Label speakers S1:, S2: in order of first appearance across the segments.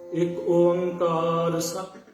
S1: ਇੱਕ ਓੰਕਾਰ ਸਤਿ।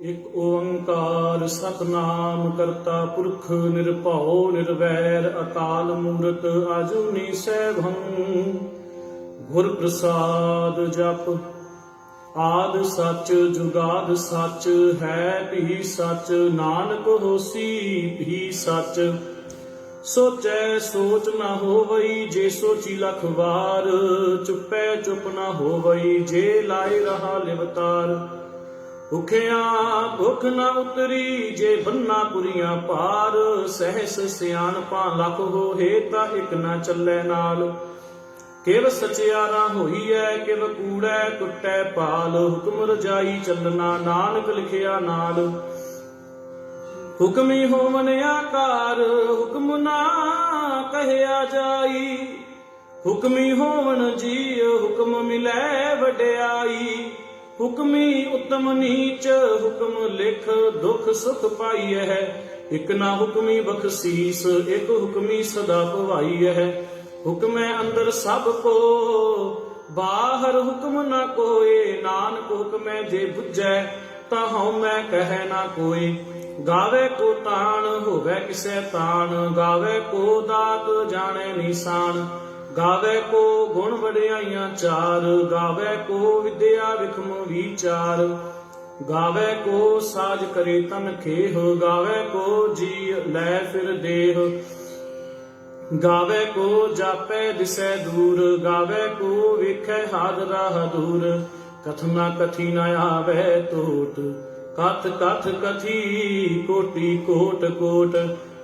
S1: ਇੱਕ ਓੰਕਾਰ ਸਤਿਨਾਮ ਕਰਤਾ ਪੁਰਖ ਨਿਰਭਉ ਨਿਰਵੈਰ ਅਕਾਲ ਮੂਰਤ ਆਜੂਨੀ ਸੈਭੰ ਗੁਰ ਪ੍ਰਸਾਦ ਜਪ ਆਦ ਸੱਚ ਜੁਗਾਦ ਸੱਚ ਹੈ ਭੀ ਸੱਚ ਨਾਨਕ ਹੋਸੀ ਭੀ ਸੱਚ ਸੋਚੈ ਸੋਚ ਨਾ ਹੋਵਈ ਜੇ ਸੋਚੀ ਲਖ ਵਾਰ ਚੁੱਪੈ ਚੁੱਪ ਨਾ ਹੋਵਈ ਜੇ ਲਾਇ ਰਹਾ ਲਿਵਤਾਰ ਭੁਖਿਆ ਭੁਖ ਨਾ ਉਤਰੀ ਜੇ ਬੰਨਾ ਪੁਰੀਆਂ ਪਾਰ ਸਹਿਸ ਸਿਆਣਪਾਂ ਲੱਖ ਹੋਏ ਤਾਂ ਇੱਕ ਨਾ ਚੱਲੇ ਨਾਲ ਕਿਵ ਸਚਿਆਰਾ ਹੋਈਐ ਕਿਵ ਕੂੜੈ ਟੁੱਟੈ ਪਾਲ ਹੁਕਮ ਰਜਾਈ ਚੱਲਣਾ ਨਾਨਕ ਲਿਖਿਆ ਨਾਲ ਹੁਕਮੀ ਹੋਵਨ ਆਕਾਰ ਹੁਕਮ ਨਾ ਕਹਿਆ ਜਾਈ ਹੁਕਮੀ ਹੋਵਨ ਜੀ ਹੁਕਮ ਮਿਲੈ ਵਡਿਆਈ ਹੁਕਮੀ ਉਤਮ ਨੀਚ ਹੁਕਮ ਲਿਖ ਦੁਖ ਸੁਖ ਪਾਈਐ। ਇਕ ਨਾ ਹੁਕਮੀ ਬਖਸ਼ੀਸ ਇਕ ਹੁਕਮੀ ਸਦਾ ਭਵਾਈਐ। ਹੁਕਮੈ ਅੰਦਰ ਸਭ ਕੋ ਬਾਹਰ ਹੁਕਮ ਨਾ ਕੋਏ। ਨਾਨਕ ਹੁਕਮੈ ਜੇ ਬੁਝੈ ਤਾ ਹਉ ਮੈਂ ਕਹਿ ਨਾ ਕੋਏ। ਗਾਵੇ ਕੋ ਤਾਣ ਹੋਵੇ ਕਿਸੈ ਤਾਣ ਗਾਵੇ ਕੋ ਦਾਤ ਜਾਣੈ ਨਿਸ਼ਾਨ। ਗਾਵੇ ਕੋ ਗੁਣ ਵਡਿਆਈਆਂ ਚਾਰ ਗਾਵੇ ਕੋ ਵਿਦਿਆ ਵਿਖਮ ਵਿਚਾਰ। ਗਾਵੇ ਕੋ ਸਾਜ ਕਰੇ ਤਨ ਖੇਹ ਗਾਵੇ ਕੋ ਜੀ ਲੈ ਫਿਰ ਦੇਹ। ਗਾਵੇ ਕੋ ਜਾਪੈ ਦਿਸੈ ਦੂਰ ਗਾਵੇ ਕੋ ਵੇਖੈ ਹਾਦ ਰਾਹ ਦੂਰ। ਕਥਨਾ ਕਥੀ ਨ ਆਵੈ ਟੋਟ ਕਥ ਕਥ ਕਥੀ ਕੋਟੀ ਕੋਟ ਕੋਟ।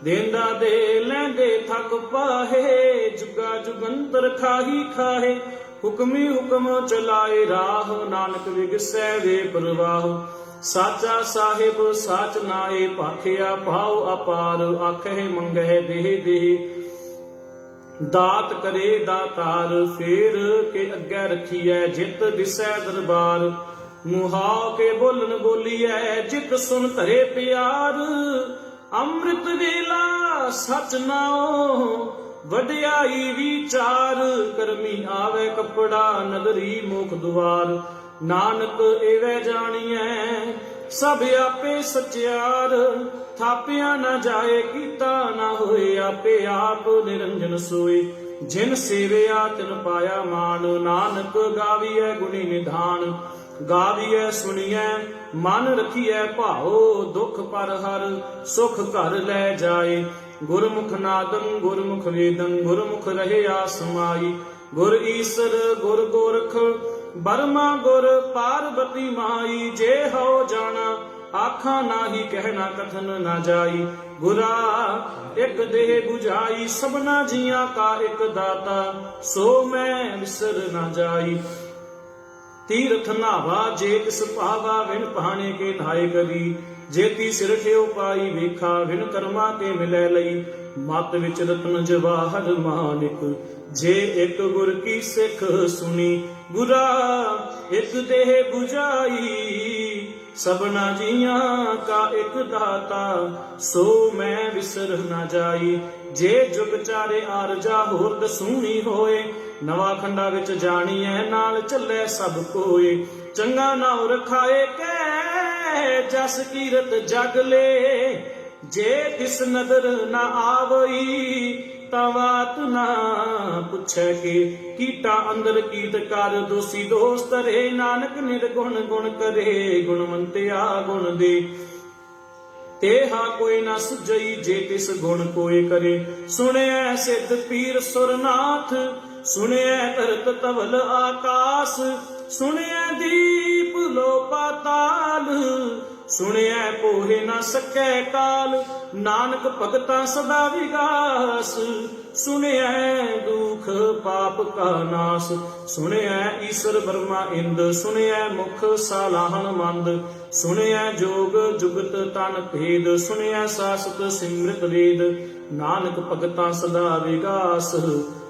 S1: ਦੇਂਦਾ ਦੇ ਲੈਂਦੇ ਥਕ ਪਾਹੇ ਜੁਗਾ ਜੁਗੰਤਰ ਖਾਹੀ ਖਾਹੇ। ਹੁਕਮੀ ਹੁਕਮ ਚਲਾਏ ਰਾਹ ਨਾਨਕ ਵਿਗਸੈ ਵੇ ਪ੍ਰਵਾਹ। ਸਾਚਾ ਸਾਹਿਬ ਸਾਚ ਨਾਏ ਭਾਖਿਆ ਭਾਉ ਅਪਾਰ। ਆਖੇ ਮੰਗਹਿ ਦੇਹ ਦੇਹ ਦਾਤ ਕਰੇ ਦਾਤਾਰ। ਫੇਰ ਕੇ ਅੱਗੇ ਰਖੀਐ ਜਿਤ ਦਿਸੈ ਦਰਬਾਰ। ਮੁਹਾਉ ਕੇ ਬੋਲਨ ਬੋਲੀਐ ਜਿਤ ਸੁਨ ਧਰੇ ਪਿਆਰ। ਅੰਮ੍ਰਿਤ ਵੇਲਾ ਸਚ ਨਾਉ ਵਡਿਆਈ ਵਿਚਾਰ। ਕਰਮੀ ਆਵੇ ਕਪੜਾ ਨਗਰੀ ਮੁਖ ਦੁਆਰ। ਨਾਨਕ ਏਵੈ ਜਾਣੀਐ ਸਭ ਆਪੇ ਸਚਿਆਰ। ਥਾਪਿਆ ਨਾ ਜਾਏ ਕੀਤਾ ਨਾ ਹੋਏ ਆਪੇ ਆਪ ਨਿਰੰਜਨ ਸੋਏ। ਜਿਨ ਸੇਵਿਆ ਤਿਨ ਪਾਇਆ ਮਾਨ ਨਾਨਕ ਗਾਵੀਐ ਗੁਣੀ ਨਿਧਾਨ। ਗਾਵੀਐ ਸੁਣੀਐ ਮਨ ਰਖੀਐ ਭਾਉ ਦੁਖ ਪਰ ਹਰ ਸੁਖ ਘਰ ਲੈ ਜਾਏ। ਗੁਰਮੁਖ ਨਾਦੰ ਗੁਰਮੁਖ ਵੇਦੰ ਗੁਰਮੁਖ ਰਹਿਆ ਸਮਾਈ। ਗੁਰ ਈਸਰ ਗੁਰ ਗੋਰਖ ਬਰਮਾ ਗੁਰ ਪਾਰਬਤੀ ਮਾਈ। ਜੇ ਹਉ ਜਾਣਾ ਆਖਾਂ ਨਾਹੀ ਕਹਿਣਾ ਕਥਨ ਨਾ ਜਾਈ। ਗੁਰਾ ਇਕ ਦੇਹ 부ਝਾਈ ਸਭਨਾ ਜੀਆਂ ਕਾ ਇਕ ਦਾਤਾ। ਸੋ ਮੈਂ ਵਿਸਰ ਨਾ ਜਾਈ। ਤੀਰਥ ਨਾਵਾ ਜੇ ਕਿਸ ਭਾਵਾ ਵਿਣ ਪਾਣੇ ਕੇ ਨਾਏ ਕਰੀ। ਜੇਤੀ ਸਿਰ ਠਿਓ ਪਾਈ ਵੇਖਾ ਵਿਣ ਕਰਮਾ ਕੇ ਮਿਲੈ ਲਈ। ਮਤ ਵਿੱਚ ਰਤਨ ਜਵਾਹਰ ਮਾਨਿਕ ਜੇ ਇੱਕ ਗੁਰ ਕੀ ਸਿੱਖ ਸੁਣੀ। ਗੁਰਾ ਇੱਕ ਦੇਹ 부ਝਾਈ ਸਭਨਾ ਜੀਆਂ ਕਾ ਇੱਕ ਦਾਤਾ। ਸੋ ਮੈਂ ਵਿਸਰ ਨਾ ਜਾਈ। ਜੇ ਜੁਗ ਚਾਰੇ ਆਰਜਾ ਹੋਰ ਦਸੂਣੀ ਹੋਏ। ਨਵਾ ਖੰਡਾ ਵਿੱਚ ਜਾਣੀਐ ਨਾਲ ਚੱਲੇ ਸਭ ਕੋਏ। ਚੰਗਾ ਨਾਉ ਰਖਾਏ ਕੈ ਜਸ ਕੀਰਤ ਜਗ ਲੇ। ਜੇ ਤਿਸ ਨਦਰ ਨਾ ਆਵਈ ਤਾਂ ਬਾਤ ਨਾ ਪੁੱਛੈ ਕੇ। ਕੀਟਾ ਅੰਦਰ ਕੀਟ ਕਰ ਦੋਸੀ ਦੋਸ ਧਰੇ। ਨਾਨਕ ਨਿਰਗੁਣ ਗੁਣ ਕਰੇ ਗੁਣਵੰਤਿਆ ਗੁਣ ਦੇ। ਤੇਹਾ ਕੋਈ ਨਾ ਸੁਝਈ ਜੇ ਤਿਸ ਗੁਣ ਕੋਏ ਕਰੇ। ਸੁਣਿਐ ਸਿੱਧ ਪੀਰ ਸੁਰਨਾਥ ਸੁਣਿਐ ਧਰਤ ਤਵਲ ਆਕਾਸ। ਸੁਣਿਐ ਦੀਪ ਲੋ ਪਾਤਾਲ ਸੁਣਿਐ ਪੋਹੇ ਨਾ ਸਕੈ ਕਾਲ। ਨਾਨਕ ਭਗਤਾਂ ਸਦਾ ਵਿਗਾਸ ਸੁਣਿਐ ਦੁਖ ਪਾਪ ਕਾ ਨਾਸ। ਸੁਣਿਐ ਈਸ਼ਰ ਬਰਮਾ ਇੰਦ ਸੁਣਿਐ ਮੁਖ ਸਾਲਾਹਣ ਮੰਦ। ਸੁਣਿਐ ਜੋਗ ਜੁਗਤ ਤਨ ਭੇਦ ਸੁਣਿਐ ਸਾਸਤ ਸਿਮ੍ਰਿਤ ਵੇਦ। ਨਾਨਕ ਭਗਤਾਂ ਸਦਾ ਵਿਗਾਸ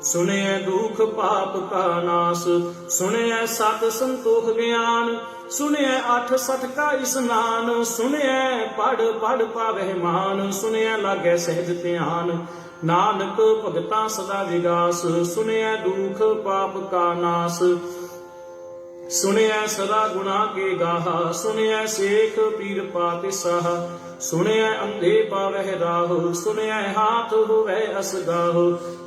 S1: ਸੁਣਿਐ ਦੁਖ ਪਾਪ ਕਾ ਨਾਸ। ਸੁਣਿਐ ਸਤ ਸੰਤੋਖ ਗਿਆਨ ਸੁਣਿਐ 8 ਸਠ ਕਾ ਇਸਨਾਨ। ਸੁਣਿਐ ਪੜ ਪੜ ਪਾਵਹਿ ਮਾਨ ਸੁਣਿਐ ਲਾਗੈ ਸਹਿਜ ਧਿਆਨ। ਨਾਨਕ ਭਗਤਾਂ ਸਦਾ ਵਿਗਾਸ ਸੁਣਿਐ ਦੁਖ ਪਾਪ ਕਾ ਨਾਸ। ਸੁਣਿਐ ਸਦਾ ਗੁਣਾ ਕੇ ਗਾਹਾ ਸੁਣਿਐ ਸੇਖ ਪੀਰ ਪਾਤਿ ਸਾਹ। ਸੁਣਿਐ ਅੰਧੇ ਪਾਵਹਿ ਰਾਹ ਸੁਣਿਐ ਹਾਥ ਹੋਵੈ ਅਸਗਾਹ।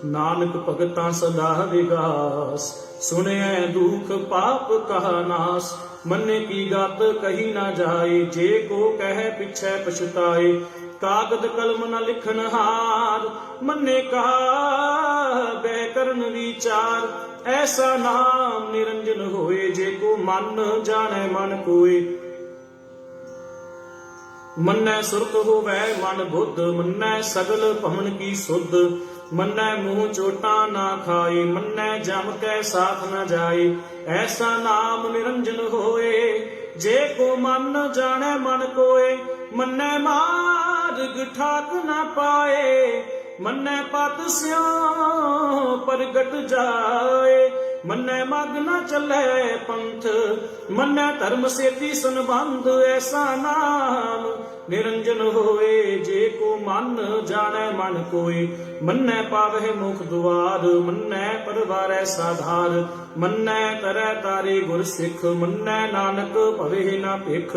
S1: ਨਾਨਕ ਭਗਤਾਂ ਸਦਾ ਵਿਗਾਸ ਸੁਣਿਐ ਦੁਖ ਪਾਪ ਕਾ ਨਾਸ। ਮੰਨੇ ਕੀ ਗਤ ਕਹੀ ਨਾ ਜਾਏ ਜੇ ਕੋ ਕਹਿ ਪਿਛੈ ਪਛਤਾਏ। ਕਾਗਦ ਕਲਮ ਨ ਲਿਖਨ ਹਾਰ ਮੰਨੇ ਕਹਾ ਬੈ ਕਰਨ ਵਿਚਾਰ। ਐਸਾ ਨਾਮ ਨਿਰੰਜਨ ਹੋਏ ਜੇ ਕੋ ਮਨ ਜਾਣੈ ਮਨ ਕੋਏ। ਮੰਨੈ ਸੁਰਤ ਹੋਵੈ ਮਨ ਬੁੱਧ ਮੰਨੈ ਸਗਲ ਭਵਨ ਕੀ ਸੁਧ। ਮੰਨੈ ਮੂੰਹ ਚੋਟਾਂ ਨਾ ਖਾਏ ਮੰਨੈ ਜਮ ਕੈ ਸਾਥ ਨ ਜਾਏ। ਐਸਾ ਨਾਮ ਨਿਰੰਜਨ ਹੋਏ ਜੇ ਕੋ ਮਨ ਜਾਣੈ ਮਨ ਕੋਏ। ਮੰਨੈ ਮਾਰਗ ਠਾਕ ਨ ਪਾਏ ਮੰਨੈ ਪਤ ਸਿਉ ਪ੍ਰਗਟ ਜਾਏ। ਮੰਨੈ ਮਗ ਨਾ ਚੱਲੇ ਪੰਥ, ਮੰਨੈ ਧਰਮ ਸੇਤੀ ਸੰਬੰਧ, ਐਸਾ ਨਾਮ ਨਿਰੰਜਨ ਹੋਏ, ਜੇ ਕੋ ਮਨ ਜਾਣੈ ਮਨ ਕੋਇ, ਮੰਨੈ ਪਾਵਹਿ ਮੁਖ ਦੁਆਰ, ਮੰਨੈ ਪਰਵਾਰੈ ਸਾਧਾਰ, ਮੰਨੈ ਤਰੈ ਤਾਰੇ ਗੁਰ ਸਿੱਖ, ਮੰਨੈ ਨਾਨਕ ਭਵੇ ਨਾ ਭਿਖ,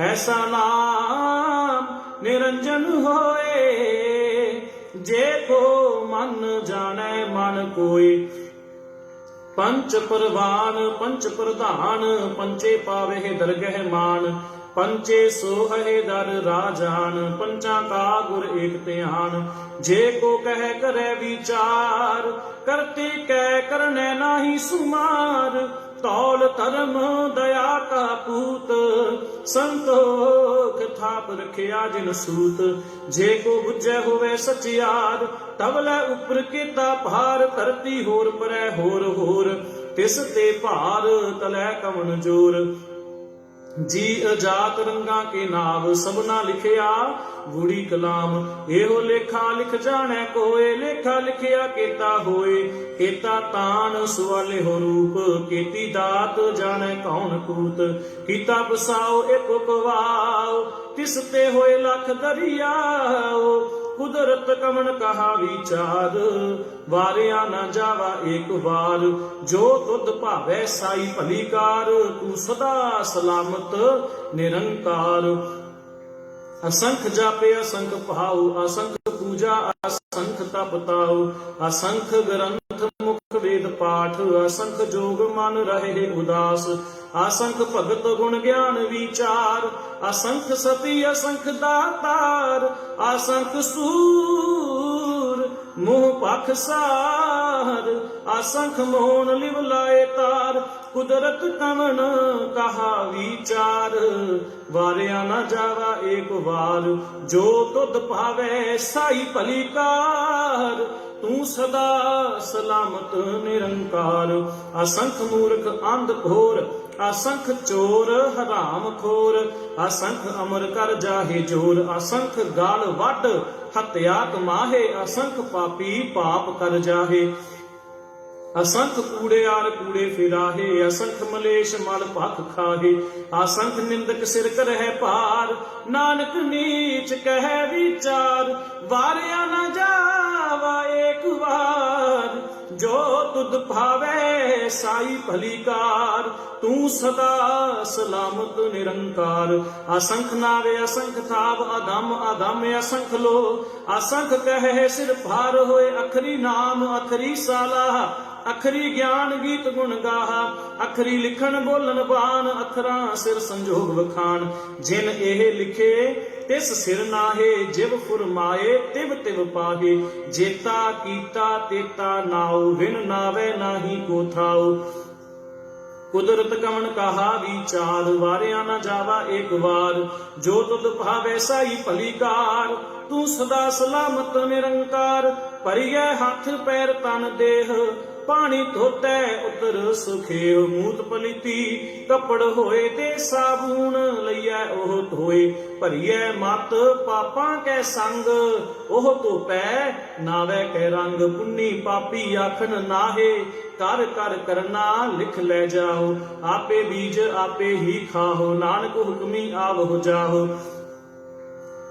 S1: ਐਸਾ ਨਾਮ ਨਿਰੰਜਨ ਹੋਏ, ਜੇ ਕੋ ਮਨ ਜਾਣੈ ਮਨ ਕੋਇ। ਪੰਚ ਪਰਵਾਨ ਪੰਚ ਪ੍ਰਧਾਨ, ਪੰਚੇ ਪਾਵਹਿ ਦਰਗਹਿ ਮਾਨ, ਪੰਚੇ ਸੋਹਹਿ ਦਰ ਰਾਜਾਨ, ਪੰਚਾਂ ਕਾ ਗੁਰ ਏਕ ਧਿਆਨ, ਜੇ ਕੋ ਕਹਿ ਕਰੈ ਵਿਚਾਰ, ਕਰਤੇ ਕੈ ਕਰਨੈ ਨਾਹੀ ਸੁਮਾਰ, ਤੌਲ ਧਰਮ ਦਇਆ ਕਾ ਪੂਤ, ਸੰਤੋਖ ਥਾਪ ਰਖਿਆ ਜਿਨ ਸੂਤ, ਜੇ ਕੋ ਬੁਝੈ ਹੋਵੇ ਸਚਿਆਰ, ਤਵਲੇ ਉਪਰ ਕੀਤਾ ਭਾਰ, ਧਰਤੀ ਹੋਰ ਪਰੈ ਹੋਰ ਹੋਰ, ਤਿਸ ਤੇ ਭਾਰ ਤਲੈ ਕਵਣ ਜੋਰ, ਜੀ ਅਜਾਤ ਰੰਗਾ ਕੇ ਨਾਮ, ਸਭਨਾ ਲਿਖਿਆ ਗੂੜੀ ਕਲਾਮ, ਇਹੋ ਲੇਖਾ ਲਿਖ ਜਾਣੈ ਕੋਏ, ਲੇਖਾ ਲਿਖਿਆ ਕੀਤਾ ਹੋਏ, ਕੀਤਾ ਤਾਨ ਸੁਆਲੇ ਹੋ ਰੂਪ, ਕੀਤੀ ਦਾਤ ਜਾਣੈ ਕੌਣ ਕੂਤ, ਕੀਤਾ ਬਸਾਓ ਇੱਕ ਕਵਾਓ, ਤਿਸ ਤੇ ਹੋਏ ਲੱਖ ਦਰਿਆਓ, ਕੁਦਰਤ ਕਵਣ ਕਹਾ ਵਿਚਾਰ, ਵਾਰਿਆ ਨਾ ਜਾਵਾ ਏਕ ਵਾਰ, ਜੋ ਤੁਧ ਭਾਵੈ ਸਾਈ ਭਲੀ ਕਾਰ, ਤੂੰ ਸਦਾ ਸਲਾਮਤ ਨਿਰੰਕਾਰ, ਅਸੰਖ ਜਾਪੇ ਅਸੰਖ ਭਾਉ, ਅਸੰਖ ਪੂਜਾ ਅਸੰਖ ਤਪ ਤਾਉ, ਅਸੰਖ ਗ੍ਰੰਥ ਮੁਖ ਵੇਦ ਪਾਠ, ਅਸੰਖ ਜੋਗ ਮਨ ਰਹੇ ਉਦਾਸ, ਅਸੰਖ ਭਗਤ ਗੁਣ ਗਿਆਨ ਵਿਚਾਰ, ਅਸੰਖ ਸਤੀ ਅਸੰਖ ਦਾਤਾਰ, ਅਸੰਖ ਸੂਰ ਮੋਹ ਪਖ ਸਾਰ, ਅਸੰਖ ਮੋਹਨ ਲਿਵ ਲਾਏ ਤਾਰ, ਕੁਦਰਤ ਕਵਣ ਕਹਾ ਵਿਚਾਰ, ਵਾਰਿਆ ਨਾ ਜਾਵਾ ਏਕ ਵਾਰ, ਜੋ ਤੁਧ ਭਾਵੈ ਸਾਈ ਭਲੀ ਕਾਰ, ਤੂੰ ਸਦਾ ਸਲਾਮਤ ਨਿਰੰਕਾਰ, ਅਸੰਖ ਮੂਰਖ ਅੰਧ ਘੋਰ, ਅਸੰਖ ਚੋਰ ਹਰਾਮ ਖੋਰ, ਅਸੰਖ ਅਮਰ ਕਰ ਜਾਹੇ ਜੋਰ, ਅਸੰਖ ਗਾਲ ਵੱਢ ਹਤਿਆ ਕਮਾਹੇ, ਅਸੰਖ ਪਾਪੀ ਪਾਪ ਕਰ ਜਾਹੇ, ਅਸੰਖ ਕੂੜਿਆਰ ਕੂੜੇ ਫਿਰਾਹੇ, ਅਸੰਖ ਮਲੇਸ਼ ਮਲ ਭਖ ਖਾਹੇ, ਅਸੰਖ ਨਿੰਦਕ ਸਿਰ ਕਰਹਿ ਭਾਰ, ਨਾਨਕ ਨੀਚ ਕਹਿ ਵਿਚਾਰ, ਵਾਰਿਆ ਨਾ ਜਾਵਾ ਏਕ ਵਾਰ, ਜੋ ਤੁਧ ਭਾਵੈ ਸਾਈ ਭਲੀ ਕਾਰ, ਤੂੰ ਸਦਾ ਸਲਾਮਤ ਨਿਰੰਕਾਰ, ਅਸੰਖ ਨਾਵੇ ਅਸੰਖ ਥਾਪ, ਅਦਮ ਅਦਮ ਅਸੰਖ ਲੋ, ਅਸੰਖ ਕਹਿ ਸਿਰ ਭਾਰ ਹੋਏ, ਅਖਰੀ ਨਾਮ ਅਖਰੀ ਸਾਲਾ, ਅਖਰੀ ਗਿਆਨ ਗੀਤ ਗੁਣ ਗਾਹਾ, ਅਖਰੀ ਲਿਖਣ ਬੋਲਣ ਬਾਣ, ਅਖਰਾਂ ਸਿਰ ਸੰਜੋਗ ਵਖਾਣ, ਜਿਨ ਇਹ ਲਿਖੇ ਤਿਸ ਸਿਰ ਨਾਹੇ, ਜਿਵ ਫੁਰਮਾਏ ਤਿਵ ਤਿਵ ਪਾਹੇ, ਜੇਤਾ ਕੀਤਾ ਤੇਤਾ ਨਾਉ, ਵਿਨ ਨਾਵੇ ਨਾਹੀ ਕੋ ਥਾਉ, ਕੁਦਰਤ ਕਵਣ ਕਹਾ ਵਿਚਾਰ, ਵਾਰਿਆ ਨਾ ਜਾਵਾ ਏਕ ਵਾਰ, ਜੋ ਤੁਧ ਭਾਵੈ ਸਾਈ ਭਲੀ ਕਾਰ, ਤੂੰ ਸਦਾ ਸਲਾਮਤ ਨਿਰੰਕਾਰ, ਭਰੀਐ ਹੱਥ ਪੈਰ ਤਨ ਦੇਹ, ਪਾਣੀ ਧੋਤੈ ਉਤਰ ਸੁਖੇਵ, ਮੂਤ ਪਲੀਤੀ ਕੱਪੜ ਹੋਏ, ਤੇ ਸਾਬੂਨ ਲਈਐ ਉਹ ਧੋਏ, ਭਰੀਐ ਮਤ ਪਾਪਾਂ ਕੈ ਸੰਗ, ਉਹ ਧੋਪੈ ਨਾਵੇ ਕੈ ਰੰਗ, ਪੁੰਨੀ ਪਾਪੀ ਆਖਣ ਨਾਹੇ, ਕਰ ਕਰ ਕਰਨਾ ਲਿਖ ਲੈ ਜਾਓ, ਆਪੇ ਬੀਜ ਆਪੇ ਹੀ ਖਾਓ, ਨਾਨਕ ਹੁਕਮੀ ਆਵਹੁ ਜਾਓ,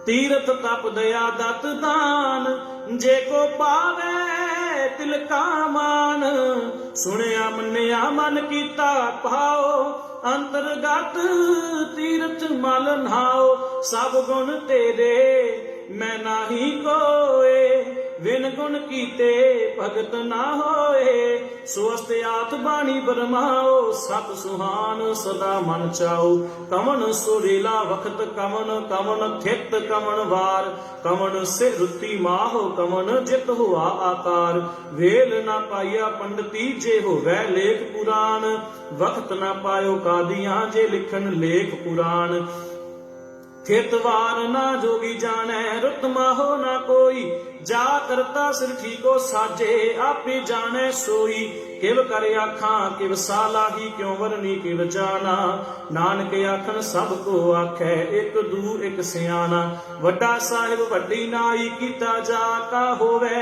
S1: ਤੀਰਥ ਤਪ ਦਇਆ ਦਤ ਦਾਨ, ਜੇ ਕੋ ਪਾਵੇ ਤਿਲ ਕਾ ਮਾਨ, ਸੁਣਿਆ ਮੰਨਿਆ ਮਨ ਕੀਤਾ ਭਾਉ, ਅੰਤਰਗਤ ਤੀਰਥ ਮਲ ਨਾਉ, ਸਭ ਗੁਣ ਤੇਰੇ ਮੈਂ ਨਾਹੀ ਕੋਏ, ਵਿਨ ਗੁਣ ਕੀਤੇ ਭਗਤ ਨਾ ਹੋਏ, ਸੁਅਸਤ ਆਤ ਬਾਣੀ ਬਰਮਾਓ, ਸਤ ਸੁਹਾਨ ਸਦਾ ਮਨ ਚਾਓ, ਕਵਣ ਸੁਰੀਲਾ ਵਖਤ ਕਵਣ, ਕਵਣ ਥਿਤ ਕਵਣ ਵਾਰ, ਕਵਣ ਸਿਰ ਰੁੱਤੀ ਮਾਹੋ, ਕਵਣ ਜਿਤ ਹੁਆ ਆਕਾਰ, ਵੇਲ ਨਾ ਪਾਈਆ ਪੰਡਤੀ ਜੇ ਹੋਵੇ ਲੇਖ ਪੁਰਾਣ, ਵਖਤ ਨਾ ਪਾਇਓ ਕਾਦੀਆਂ ਜੇ ਲਿਖਣ ਲੇਖ ਪੁਰਾਣ, थितवार ना जोगी जाने रुत माहो ना कोई, जा करता सिर ठीको साजे आपे जाने सोई। किव कर आखा किव सालाही क्यों वरनी किव जाना, नानक आखन सब को आखै एक दू एक सियाना। वड्डा साहिब वड्डी नाई कीता जा का होवे,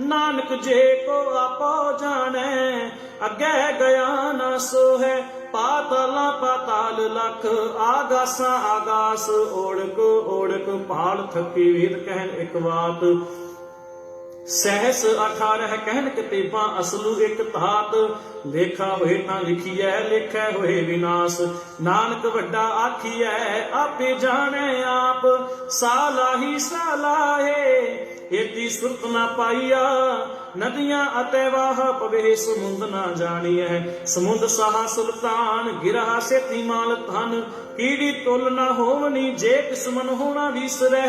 S1: नानक जे को आपो जाने अगे गया ना सो है। पाताला पाताल लख आगासा आगास, ओढ़क ओढ़क पाल थकी वेद कहन एक बात। सहस 18 कहन कितेबां असलू एक धात, लेखा होए तां लिखिए लेखै होए विनाश। नानक वड्डा आखिए आपे जाने आप, सालाही सालाहे एती सुरत ना पाईया। नदियां अते वाह पवे समुंद ना जानिए, समुंद साहा सुल्तान गिरा सेती माल धन। कीड़ी तुल ना होवनी जे किस्मन होना विसरै,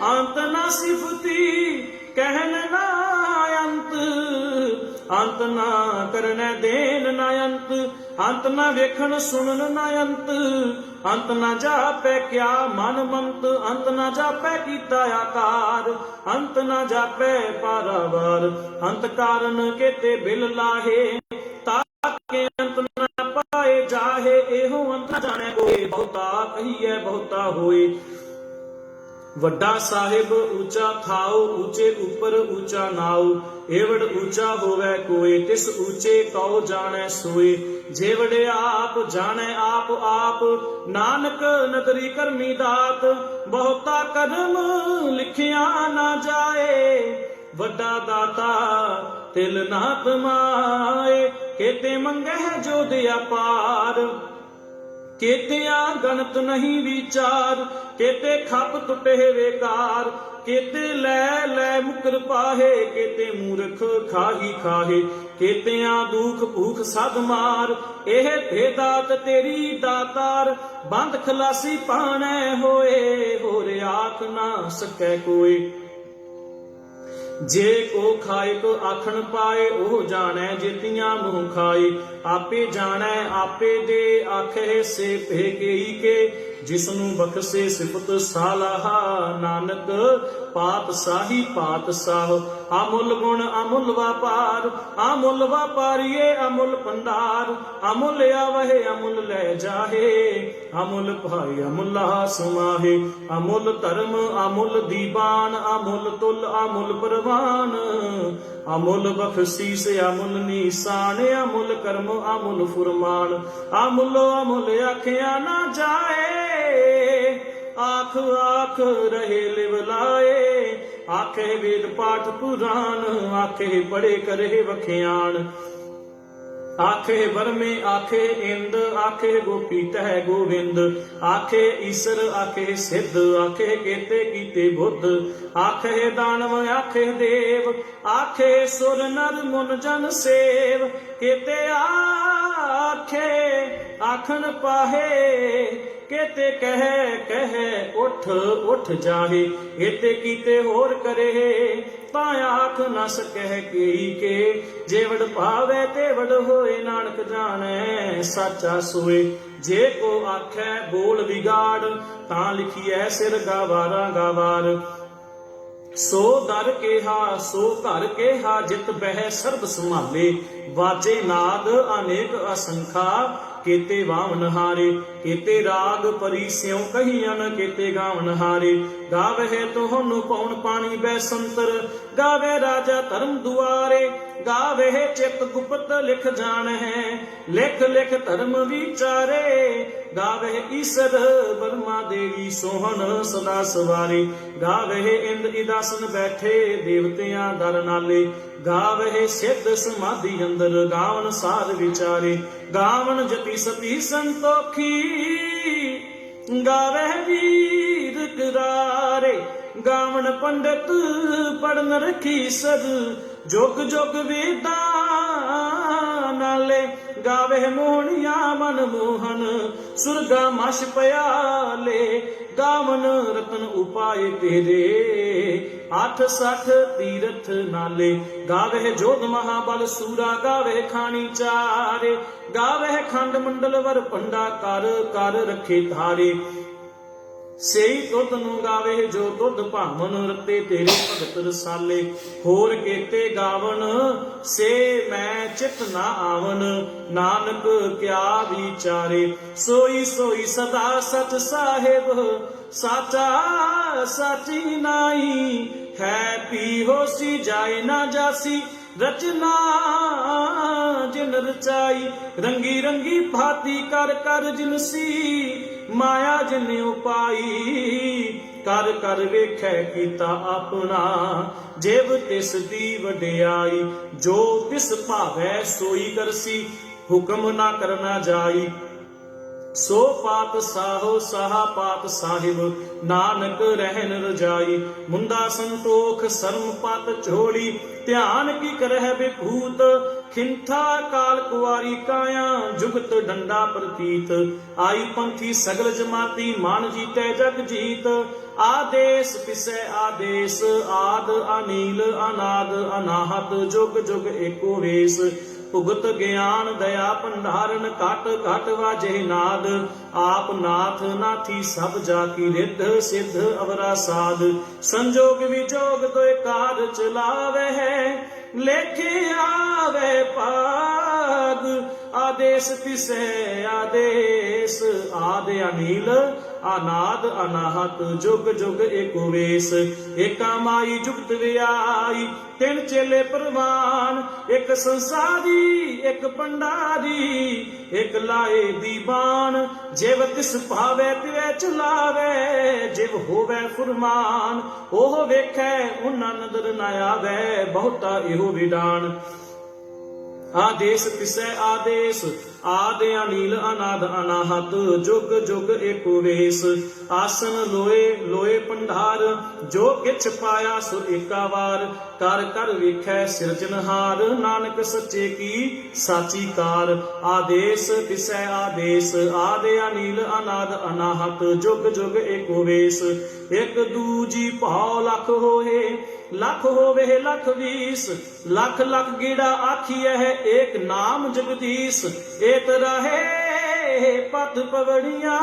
S1: अंत ना सिफती कहन ना अंत। अंत ना करने देन ना अंत, अंत ना वेखन सुनन ना अंत। अंत ना जापै क्या मन मंत, अंत ना जापै कीता आकार। अंत ना जापै पारावार, अंत कारण केते बिल लाहे। ताके अंत ना पाए जाहे, एहो अंत ना जाने कोई। बहुता कहिए बहुता होए, ਵੱਡਾ ਸਾਹਿਬ ਊਚਾ ਥਾਉ ਊਚੇ ਉੱਪਰ ਊਚਾ ਨਾਉ। ਏਵੜ ਊਚਾ ਹੋਵੇ ਕੋਏ, ਤਿਸ ਊਚੇ ਕਉ ਜਾਣੈ ਸੋਏ। ਜੇਵੜ ਆਪ ਜਾਣੈ ਆਪ ਆਪ, ਨਾਨਕ ਨਦਰੀ ਕਰਮੀ ਦਾਤ। ਬਹੁਤਾ ਕਰਮ ਲਿਖਿਆ ਨਾ ਜਾਏ, ਵੱਡਾ ਦਾਤਾ ਤਿਲ ਨਾ ਤਮਾਏ। ਕੇਤੇ ਮੰਗਹਿ ਜੋ ਦਿਆ ਪਾਰ, केतिया गणत नहीं विचार। केते खप टुटे बेकार, केते लै लै मुकर पाहे। केते मूर्ख खाही खाहे, केतिया दुख भूख सद मार। एह भेदात तेरी दातार, बंद खलासी पाणै होए। होर आख ना सकै कोई, जे को खाए को आखन पाए। ओह जाने जेतियां मुँह खाए, आपे जाने आपे दे आखे से भेकेई के। जिसनू बख्शे सिफत सालाहा, नानक पातशाही पातशाह। अमुल गुण अमुल व्यापार, अमुल व्यापारिये अमुल भंडार। अमुल आवहे अमुल लै जाहे, अमुल भाई अमुला समाहे। अमुल धर्म अमुल दीवान, अमुल तुल अमुल परवान। अमुल बख्शीस अमुल निशान, अमुल कर्म अमुल फुरमान। अमुलो अमुल आखिया ना जाए, आख आख रहे लिवलाए। आखे वेद पाठ पुराण, आखे पढ़े करे वख्याण। आखे बरमे आखे इंद, आखे गोपी तह गोविंद। आखे ईसर आखे सिद्ध, आखे केते कीते बुद्ध। आखे दानव आखे देव, आखे सुर नर मुन जन सेव। केते आखे आखन पाहे, केते कहे कहे उठ उठ जाहे। एते कीते होर करे, तां आख न सकह केई के। जेवड़ भावे तेवड़ होए, नानक जाने साचा सोए। जे को आखै बोल विगाड़, तां लिखिए सिर गावारा गावार। सो दर केहा सो घर केहा, जित बह सर्ब संभाले। वाजे नाद अनेक असंखा, केते वावन हारे। केते राग परी स्यों कहियन, केते गावन हारे। गावहे तोहनु पौन पानी बैसंतर, गावे राजा धर्म दुआरे। गावे चित गुप्त लिख जान है, लिख लिख धर्म विचारे। गावे ईसर ब्रह्मा देवी सोहन सदा सवारे। गावे इंद इदासन बैठे देवतियां दर नाले। गावे सिद्ध समाधि अंदर, गावन सार विचारे। गावन जति सती संतोखी, गावे वीर करारे। गावन पंडित पढ़न रखी सर, जुग जुग वेदा नाले। गावे मोहनिया मन मोहन, सुरगा मश पयाले। गावन रतन उपाय तेरे, 860 तीरथ नाले। गावे जोध महाबल सूरा, गावे खानी चारे। गावे खंड मंडल वर पंडा, कर कर रखे धारे। ਸਈ ਤੁਧ ਨੂੰ ਗਾਵੇ ਜੋ ਤੁਧ ਭਾਵਨ, ਰਤੇ ਤੇਰੇ ਭਗਤ ਰਸਾਲੇ ਹੋਰ ਕੇਤੇ ਗਾਵਨ, ਸੇ ਮੈਂ ਚਿਤ ਨਾ ਆਵਨ ਨਾਨਕ ਕਿਆ ਵਿਚਾਰੇ। ਸੋਈ ਸੋਈ ਸਦਾ ਸਚ ਸਾਹਿਬ ਸਾਚਾ ਸਾਚੀ ਨਾਈ, ਹੈ ਪੀ ਹੋਸੀ ਜਾਏ ਨਾ ਜਾਸੀ ਰਚਨਾ ਜਿਨ ਰਚਾਈ। ਰੰਗੀ ਰੰਗੀ ਭਾਤੀ ਕਰ ਕਰ ਜਿਨਸੀ, ਮਾਇਆ ਜਿਨ ਉਪਾਈ। ਕਰ ਕਰ ਵੇਖੈ ਕੀਤਾ ਆਪਣਾ, ਜਿਵ ਤਿਸ ਦੀ ਵਡਿਆਈ। ਜੋ ਤਿਸ ਭਾਵੈ ਸੋਈ ਕਰਸੀ, ਹੁਕਮ ਨਾ ਕਰਨਾ ਜਾਈ। ਸੋ ਪਾਤ ਸਾਹੋ ਸਾਹਾ ਪਾਤ ਸਾਹਿਬ, ਨਾਨਕ ਰਹਿਨ ਰਜਾਈ। ਮੁੰਦਾ ਸੰਤੋਖ ਸਰਮ ਪਤ ਝੋਲੀ, ਧਿਆਨ ਕੀ ਕਰਹਿ ਬਿਭੂਤ। ਖਿੰਥਾ ਕਾਲ ਕੁਵਾਰੀ ਕਾਇਆ, ਜੁਗਤ ਡੰਡਾ ਪ੍ਰਤੀਤ। ਆਈ ਪੰਥੀ ਸਗਲ ਜਮਾਤੀ, ਮਨ ਜੀਤੈ ਜਗ ਜੀਤ। ਆਦੇਸ ਪਿਸੈ ਆਦੇਸ, ਆਦ ਅਨੀਲ ਅਨਾਦ ਅਨਾਹਤ। ਜੁਗ ਜੁਗ ਏਕੋ ਵੇਸ, ਭੁਗਤ ਗਿਆਨ ਦਇਆ ਭੰਡਾਰਨ। ਘਟ ਘਟ ਵਾਜੇ ਨਾਦ, ਆਪ ਨਾਥ ਨਾਥੀ ਸਭ ਜਾ ਕੀ ਰਿੱਧ। ਸਿੱਧ ਅਵਰਾ ਸਾਧ, ਸੰਜੋਗ ਵਿਜੋਗ ਤੋਇ ਕਾਰ ਚਲਾਵੇ ਹੈ। ਲੇਖੇ ਆਵੇ ਭਾਗ, ਆਦੇਸ ਤਿਸੈ ਆਦੇਸ। ਆਦ ਅਨੀਲ ਅਨਾਦ ਅਨਾਹਤ, ਜੁਗ ਜੁਗ ਏਕੋ ਵੇਸ। ਏਕਾ ਮਾਈ ਜੁਗਤ ਵਿਆਈ, ਤਿੰਨ ਚੇਲੇ ਪ੍ਰਵਾਨ। ਇੱਕ ਸੰਸਾਰੀ ਇੱਕ ਭੰਡਾਰੀ, ਇੱਕ ਲਾਏ ਦੀਵਾਨ। ਜਿਵ ਤਿਸ ਭਾਵੇ ਤਿਵੈ ਚਲਾਵੇ, ਜਿਵ ਹੋਵੇ ਫੁਰਮਾਨ। ਉਹ ਵੇਖੈ ਉਹਨਾਂ ਨਦਰ ਨਾ ਆਵੇ, ਬਹੁਤਾ ਇਹੋ ਵਿਡਾਨ। ਆਦੇਸ ਤਿਸੈ ਆਦੇਸ, ਆਦ ਅਨੀਲ ਅਨਾਦ ਅਨਾਹਤ। ਜੁਗ ਜੁਗ ਏਕੋ ਵੇਸ। ਆਸਨ ਲੋਏ ਲੋਏ ਭੰਡਾਰ, ਜੋ ਕਿਛ ਪਾਇਆ ਸੋ ਏਕਾ ਵਾਰ। ਕਰ ਕਰ ਵੇਖੈ ਸਿਰਜਨਹਾਰ, ਨਾਨਕ ਸੱਚੇ ਕੀ ਸਾਚੀ ਕਾਰ। ਆਦੇਸ ਤਿਸੈ ਆਦੇਸ, ਆਦ ਅਨੀਲ ਅਨਾਦ ਅਨਾਹਤ। ਜੁਗ ਜੁਗ ਏਕੋ ਵੇਸ। ਇਕ ਦੂਜੀ ਭਾਉ ਲਖ ਹੋਏ, ਲਖ ਹੋਵੇ ਲਖ ਵੀਸ। ਲਖ ਲਖ ਗੀੜਾ ਆਖੀਐ, ਏਕ ਨਾਮ ਜਗਦੀਸ਼। ਏਤ ਰਹੇ ਪਤ ਪਵੜੀਆਂ,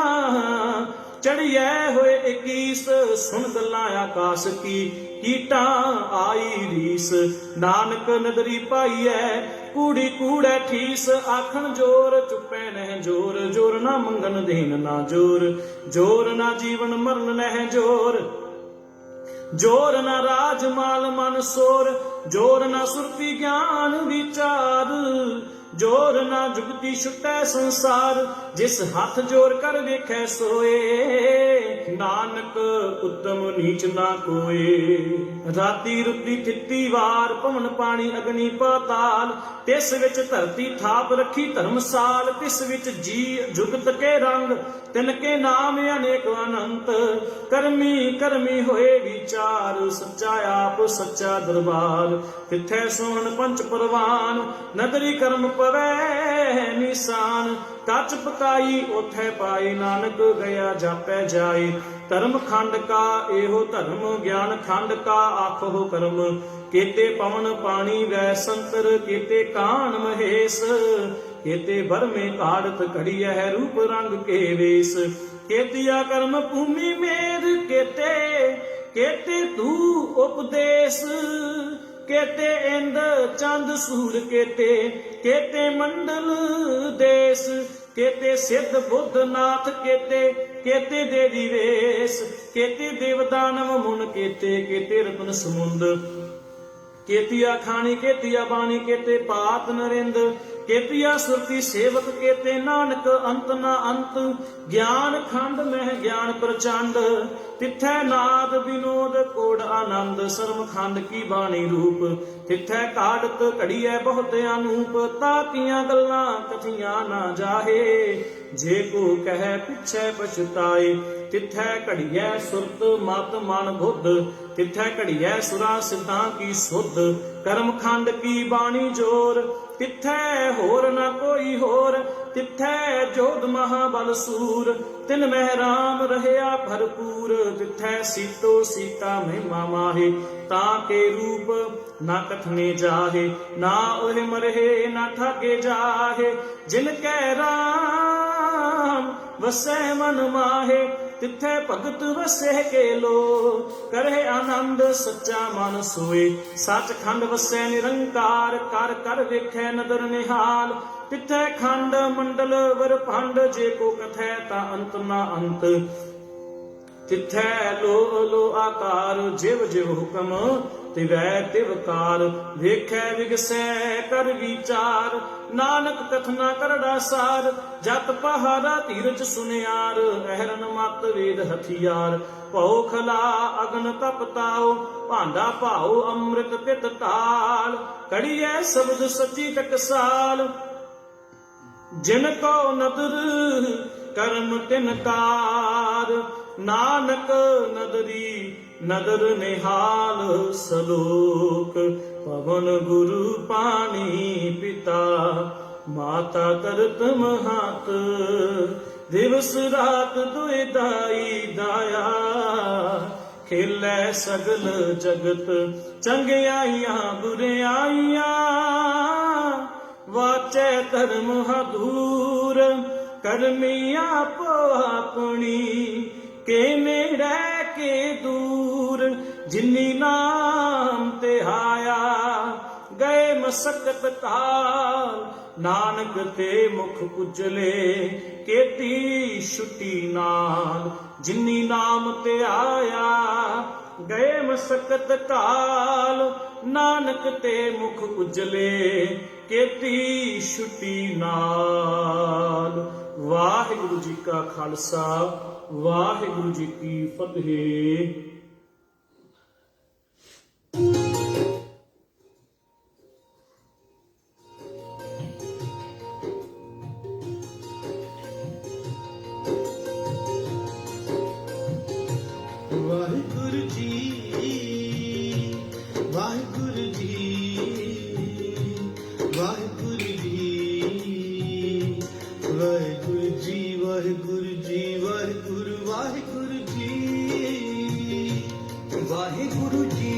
S1: ਚੜੀਐ ਹੋਏ 21। ਸੁਣ ਗੱਲਾਂ ਆਕਾਸ਼ ਕੀ, ਕੀਟਾਂ ਆਈ ਰੀਸ। ਨਾਨਕ ਨਦਰੀ ਪਾਈਐ, ਕੂੜੀ ਕੂੜੈ ਠੀਸ। ਆਖਣ ਜੋਰ ਚੁੱਪੈ ਨਹਿ ਜੋਰ, ਜੋਰ ਨਾ ਮੰਗਣ ਦੇਨ ਨਾ ਜੋਰ। ਜੋਰ ਨਾ ਜੀਵਨ ਮਰਨ ਨਹਿ ਜੋਰ, ਜੋਰ ਨਾ ਰਾਜ ਮਾਲ ਮਨ ਸੋਰ। ਜੋਰ ਨਾ ਸੁਰਤੀ ਗਿਆਨ ਵਿਚਾਰ, ਜੋਰ ਨਾ ਜੁਗਤੀ ਛੁਟੈ ਸੰਸਾਰ। ਜਿਸ ਹੱਥ ਜੋਰ ਕਰ ਵੇਖੈ ਸੋਏ, ਨਾਨਕ ਉਤਮ ਨੀਚ ਨਾ ਕੋਏ। ਰਾਤੀ ਰੁੱਤੀ ਥਿੱਤੀ ਵਾਰ, ਪਵਨ ਪਾਣੀ ਅਗਨੀ ਪਾਤਾਲ। ਤਿਸ ਵਿੱਚ ਧਰਤੀ ਥਾਪ ਰੱਖੀ ਧਰਮਸਾਲ। ਤਿਸ ਵਿੱਚ ਜੀ ਜੁਗਤ ਕੇ ਰੰਗ, ਤਿਨ ਕੇ ਨਾਮ ਅਨੇਕ ਅਨੰਤ। ਕਰਮੀ ਕਰਮੀ ਹੋਏ ਵਿਚਾਰ, ਸੱਚਾ ਆਪ ਸੱਚਾ ਦਰਬਾਰ। ਤਿੱਥੈ ਸੋਹਣ ਪੰਚ ਪਰਵਾਨ, ਨਦਰੀ ਕਰਮ ਪਵੈ ਨਿਸ਼ਾਨ। ਕੱਚ ਪਕਾਈ ਉਥੈ ਪਾਈ, ਨਾਨਕ ਗਿਆ ਜਾਪੈ ਜਾਏ। ਧਰਮ ਖੰਡ ਕਾ ਇਹੋ ਧਰਮ, ਗਿਆਨ ਖੰਡ ਕਾ ਆਖੋ ਕਰਮ। ਕੇਤੇ ਪਵਨ ਪਾਣੀ ਵੈ ਸੰਤਰ, ਕੇਤੇ ਕਾਨ ਮਹੇਸ਼। ਕੇਤੇ ਬਰਮੇ ਕਾੜਤ ਘੜੀਐ, ਰੂਪ ਰੰਗ ਕੇ ਵੇਸ। ਕੇਤੀਆ ਕਰਮ ਭੂਮੀ ਮੇਰ, ਕੇਤੇ ਕੇਤੇ ਤੂ ਉਪਦੇਸ਼। ਕੇਤੇ ਇੰਦ ਚੰਦ ਸੂਰ, ਕੇਤੇ ਕੇਤੇ ਮੰਡਲ ਦੇਸ। ਕੇਤੇ ਸਿੱਧ ਬੁੱਧ ਨਾਥ, ਕੇਤੇ ਕੇਤੇ ਦੇਵੀ ਵੇਸ। ਕੇਤੇ ਦੇਵ ਦਾਨਵ ਮੁਨ, ਕੇਤੇ ਕੇਤੇ ਰਤਨ ਸਮੁੰਦ। ਕੇਤੀਆ ਖਾਣੀ ਕੇਤੀਆ ਬਾਣੀ, ਕੇਤੇ ਪਾਤ ਨਰਿੰਦ। ਕੇਤੀਆ ਸੁਰਤੀ ਸੇਵਕ, ਕੇਤੇ ਨਾਨਕ ਅੰਤ ਨਾ ਅੰਤ। ਗਿਆਨ ਖੰਡ ਮਹਿ ਗਿਆਨ ਪ੍ਰਚੰਡ, ਤਿੱਥੈ ਨਾਦ ਵਿਨੋਦ ਕੋੜ ਆਨੰਦ। ਸਰਮ ਖੰਡ ਕੀ ਬਾਣੀ ਰੂਪ, ਤਿੱਥੈ ਕਾੜਤ ਘੜੀਐ ਬਹੁਤ ਅਨੂਪ। ਤਾਕੀਆਂ ਗੱਲਾਂ ਕਥੀਆਂ ਨਾ ਜਾਹੇ, ਜੇ ਕੋ ਕਹਿ ਪਿਛੈ ਪਛਤਾਏ। ਤਿੱਥੈ ਘੜੀਐ ਸੁਰਤ ਮਤ ਮਨ ਬੁੱਧ, ਤਿੱਥੈ ਘੜੀਐ ਸੁਰਾ ਸਿੱਧਾਂ ਕੀ ਸੁਧ। ਕਰਮ ਖੰਡ ਕੀ ਬਾਣੀ ਜੋਰ, ਤਿੱਥੈ ਹੋਰ ਨਾ ਕੋਈ ਹੋਰ। ਤਿੱਥੈ ਜੋਧ ਮਹਾਬਲ ਸੂਰ, ਤਿਨ ਮਹਿ ਰਾਮ ਰਹਿਆ ਭਰਪੂਰ। ਤਿੱਥੈ ਸੀਤੋ ਸੀਤਾ ਮਹਿਮਾ ਮਾਹੇ, ਤਾਂ ਕੇ ਰੂਪ ਨਾ ਕਥਨੇ ਜਾਹੇ। ਨਾ ਉਹ ਮਰਹੇ ਨਾ ਠਾਗੇ ਜਾਹੇ, ਜਿਨ ਕੈ ਰਾਮ ਨਾਮ ਵਸੈ ਮਨ ਮਾਹੇ, ਤਿੱਥੈ ਭਗਤ ਵਸੈ ਕੇਲੋ। ਕਰਹਿ ਆਨੰਦ ਸੱਚਾ ਮਨ ਸੋਏ, ਸੱਚਖੰਡ ਵਸੈ ਨਿਰੰਕਾਰ। ਕਰ ਕਰ ਵੇਖੈ ਨਦਰ ਨਿਹਾਲ, ਤਿੱਥੈ ਖੰਡ ਮੰਡਲ ਵਰ ਭੰਡ। ਜੇ ਕੋ ਕਥੈ ਤਾ ਅੰਤ ਨਾ ਅੰਤ, ਤਿੱਥੈ ਲੋ ਲੋ ਆਕਾਰ। ਜਿਵ ਜਿਵ ਹੁਕਮ ਤਿਵੈ ਤਿਵਕਾਰ, ਵੇਖੈ ਵਿਗਸੈ ਕਰ ਵਿਚਾਰ। ਨਾਨਕ ਕਥਨਾ ਕਰੜਾ ਸਾਰ, ਜਤ ਪਹਾੜਾ ਧੀਰਜ ਸੁਨਿਆਰ। ਅਹਰਨ ਮਤ ਵੇਦ ਹਥਿਆਰ, ਭਉ ਖਲਾ ਅਗਨ ਤਪ ਤਾਉ। ਭਾਂਡਾ ਭਾਉ ਅੰਮ੍ਰਿਤ ਪਿਤ ਤਾਲ, ਕੜੀਐ ਸ਼ਬਦ ਸੱਚੀ ਟਕਸਾਲ। ਜਿਨ ਕੋ ਨਦਰ ਕਰਮ ਤਿਨਕਾਰ, ਨਾਨਕ ਨਦਰੀ ਨਦਰ ਨਿਹਾਲ। ਸਲੋਕ ਪਵਨ ਗੁਰੂ ਪਾਣੀ ਪਿਤਾ, ਮਾਤਾ ਤਰਤ ਮਹਤ। ਦਿਵਸ ਰਾਤ ਦੁਇ ਦਾਈ ਦਾਇਆ, ਖੇਲੇ ਸਗਲ ਜਗਤ। ਚੰਗਿਆਈਆਂ ਬੁਰਿਆਈਆਂ, ਵਾਚੈ ਧਰਮ ਹਦੂਰ। ਕਰਮੀ ਆਪੋ ਆਪਣੀ, ਕੇ ਨੇੜੇ ਕੇ ਦੂਰ। ਜਿਨੀ ਨਾਮ ਤੇ ਆਇਆ, ਗਏ ਮਸਕਤ ਕਾਲ। ਨਾਨਕ ਤੇ ਮੁਖ ਉਜਲੇ, ਕੀਤੀ ਛੁੱਟੀ ਨਾਲ। ਜਿਨੀ ਨਾਮ ਤੇ ਆਇਆ, ਗਏ ਮਸਕਤ ਕਾਲ। ਨਾਨਕ ਤੇ ਮੁਖ ਉਜਲੇ, ਕੀਤੀ ਛੁੱਟੀ ਨਾਲ। ਵਾਹਿਗੁਰੂ ਜੀ ਕਾ ਖਾਲਸਾ, ਵਾਹਿਗੁਰੂ ਜੀ ਕੀ ਫਤਿਹ।
S2: ਵਾਹਿਗੁਰੂ ਜੀ, ਵਾਹਿਗੁਰੂ ਜੀ, ਵਾਹਿਗੁਰੂ ਜੀ, ਵਾਹਿਗੁਰੂ ਜੀ, ਵਾਹਿਗੁਰੂ ਜੀ, ਵਾਹਿਗੁਰੂ, ਵਾਹਿਗੁਰੂ ਜੀ, ਵਾਹਿਗੁਰੂ ਜੀ,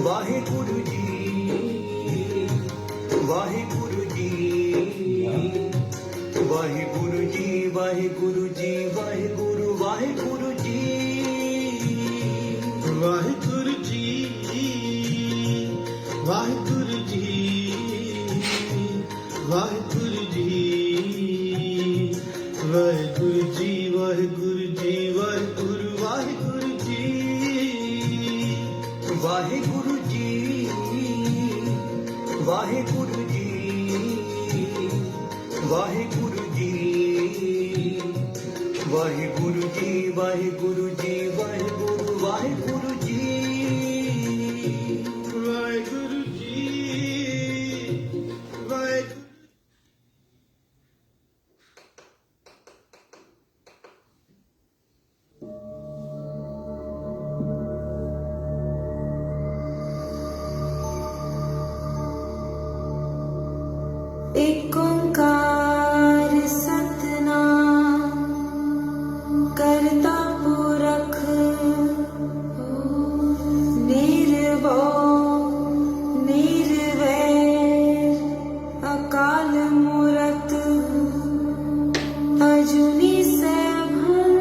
S2: ਵਾਹਿਗੁਰੂ ਜੀ, ਵਾਹਿਗੁਰੂ ਜੀ, ਵਾਹਿਗੁਰੂ ਜੀ, ਵਾਹਿਗੁਰੂ ਜੀ, ਵਾਹਿਗੁਰੂ, ਵਾਹਿਗੁਰੂ ਜੀ, ਵਾਹਿਗੁਰੂ ਜੀ, ਵਾਹਿਗੁਰੂ ਜੀ, ਵਾਹਿਗੁਰੂ ਜੀ, ਵਾਹਿਗੁਰੂ ਜੀ, ਵਾਹਿਗੁਰੂ ਜੀ, ਵਾਹਿਗੁਰੂ, ਵਾਹਿਗੁਰੂ ਜੀ, ਵਾਹਿਗੁਰੂ ਜੀ, ਵਾਹਿਗੁਰੂ ਜੀ, ਵਾਹਿਗੁਰੂ ਜੀ, ਵਾਹਿਗੁਰੂ ਜੀ, ਵਾਹਿਗੁਰੂ ਜੀ, ਵਾਹਿਗੁਰੂ, ਵਾਹਿਗੁਰੂ ਜੀ, ਵਾਹਿਗੁਰੂ ਜੀ, ਵਾਹਿਗੁਰੂ।
S3: ਏਕ ਓੰਕਾਰ ਸਤਿਨਾਮ ਕਰਤਾ ਪੁਰਖ ਨਿਰਭਉ ਨਿਰਵੈਰ ਅਕਾਲ ਮੂਰਤ ਅਜੂਨੀ ਸੈਭੰ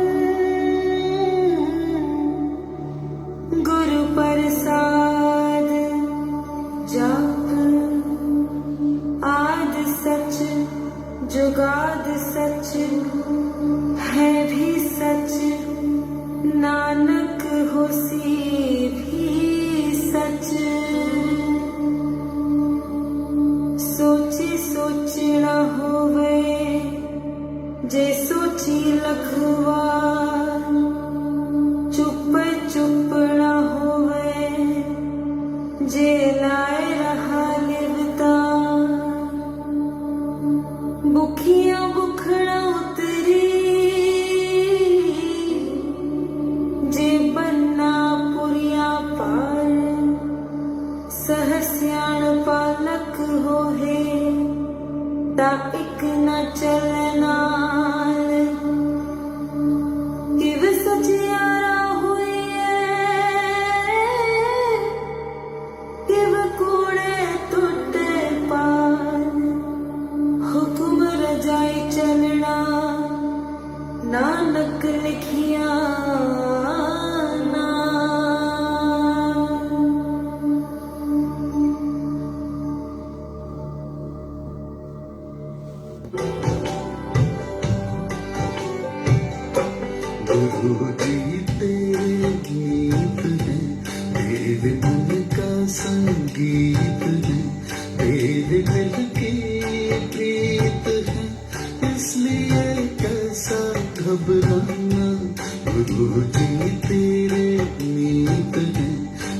S3: ਗੁਰੂ ਪ੍ਰਸਾਦ ਜਪ आद सच जुगाद सच है भी सच नानक होसी भी सच सोची सोचना होवे जे सोची लखवार चुप चुप ना होवे जे लाए रहा लिवता बुखिया बुखड़ा उतरी जे बन्ना पुरिया पार सहस्यान पालक होहे ता इक न चलनाल कि
S2: गुरु जी तेरे गीत है, तेरे मन का संगीत है, तेरे दिल की प्रीत है, इसलिए कैसा घबराना। गुरु जी तेरे मीत है,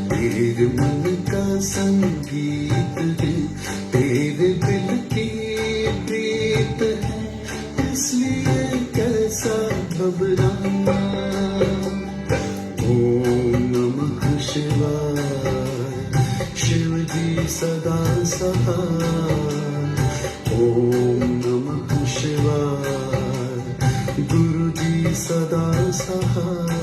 S2: तेरे मन का संगीत है, तेरे दिल की प्रीत है, इसलिए कैसा घबराना। ओम नमः शिवाय, शिव जी सदा सहाय। ओम नमः शिवाय, गुरु जी सदा सहाय।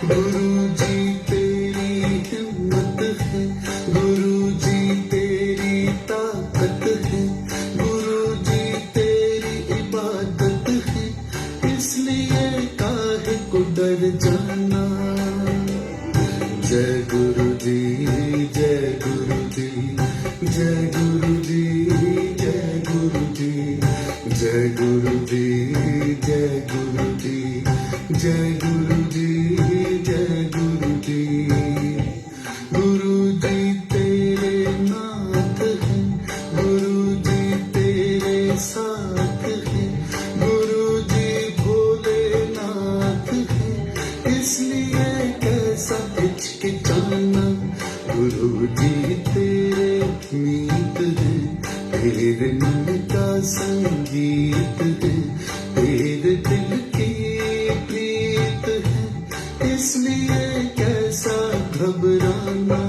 S2: गुरु जी तेरी हिम्मत है, गुरु जी तेरी ताकत है, गुरु जी तेरी इबादत है, इसलिए काहे को डर जाना। जय गुरु जी, जय गुरु जी, जय गुरु जी, जय गुरु जी, जय गुरु जी, जय गुरु जी, जय गुरु जी, जय गुरु जी। गुरु जी तेरे नाथ हैं, गुरु जी तेरे साथ हैं, गुरु जी भोलेनाथ हैं, इसलिए कैसा हिचकिचाना। गुरु जी तेरे मीत हैं, तेरे मन का संगीत है, तेरे दिल की प्रीत है, इसलिए कैसा घबराना।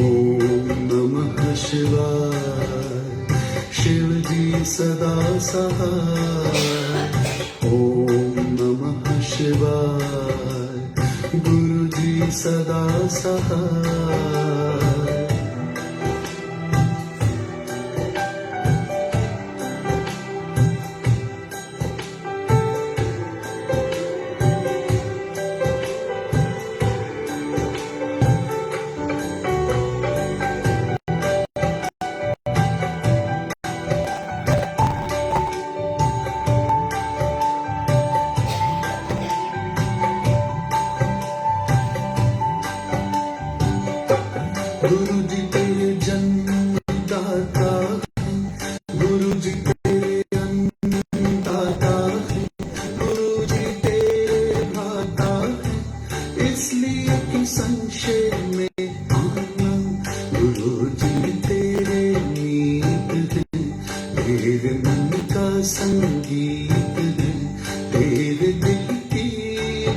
S2: ओम नमः शिवाय, शिव जी सदा सहाय। ओम नमः शिवाय, गुरु जी सदा सहाय। गुरु जी तेरे जन्मदाता है, गुरु जी तेरे अन्नदाता है, गुरु जी तेरे भ्राता है, इसलिए तू संशय में आना। गुरु जी तेरे मीत है, तेरे मन का संगीत है, तेरे दिल की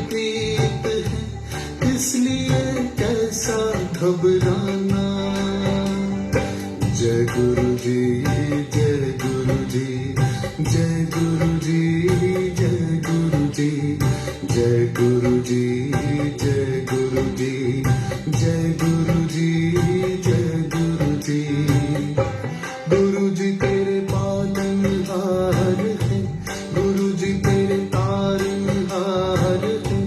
S2: प्रीत है, इसलिए कैसा घबराना। जय गुरु जी, जय गुरु जी, जय गुरु जी, जय गुरु जी, जय गुरु जी, जय गुरु जी, जय गुरु जी, जय गुरु जी। गुरु जी तेरे पालनहार है, गुरु जी तेरे तारनहार है,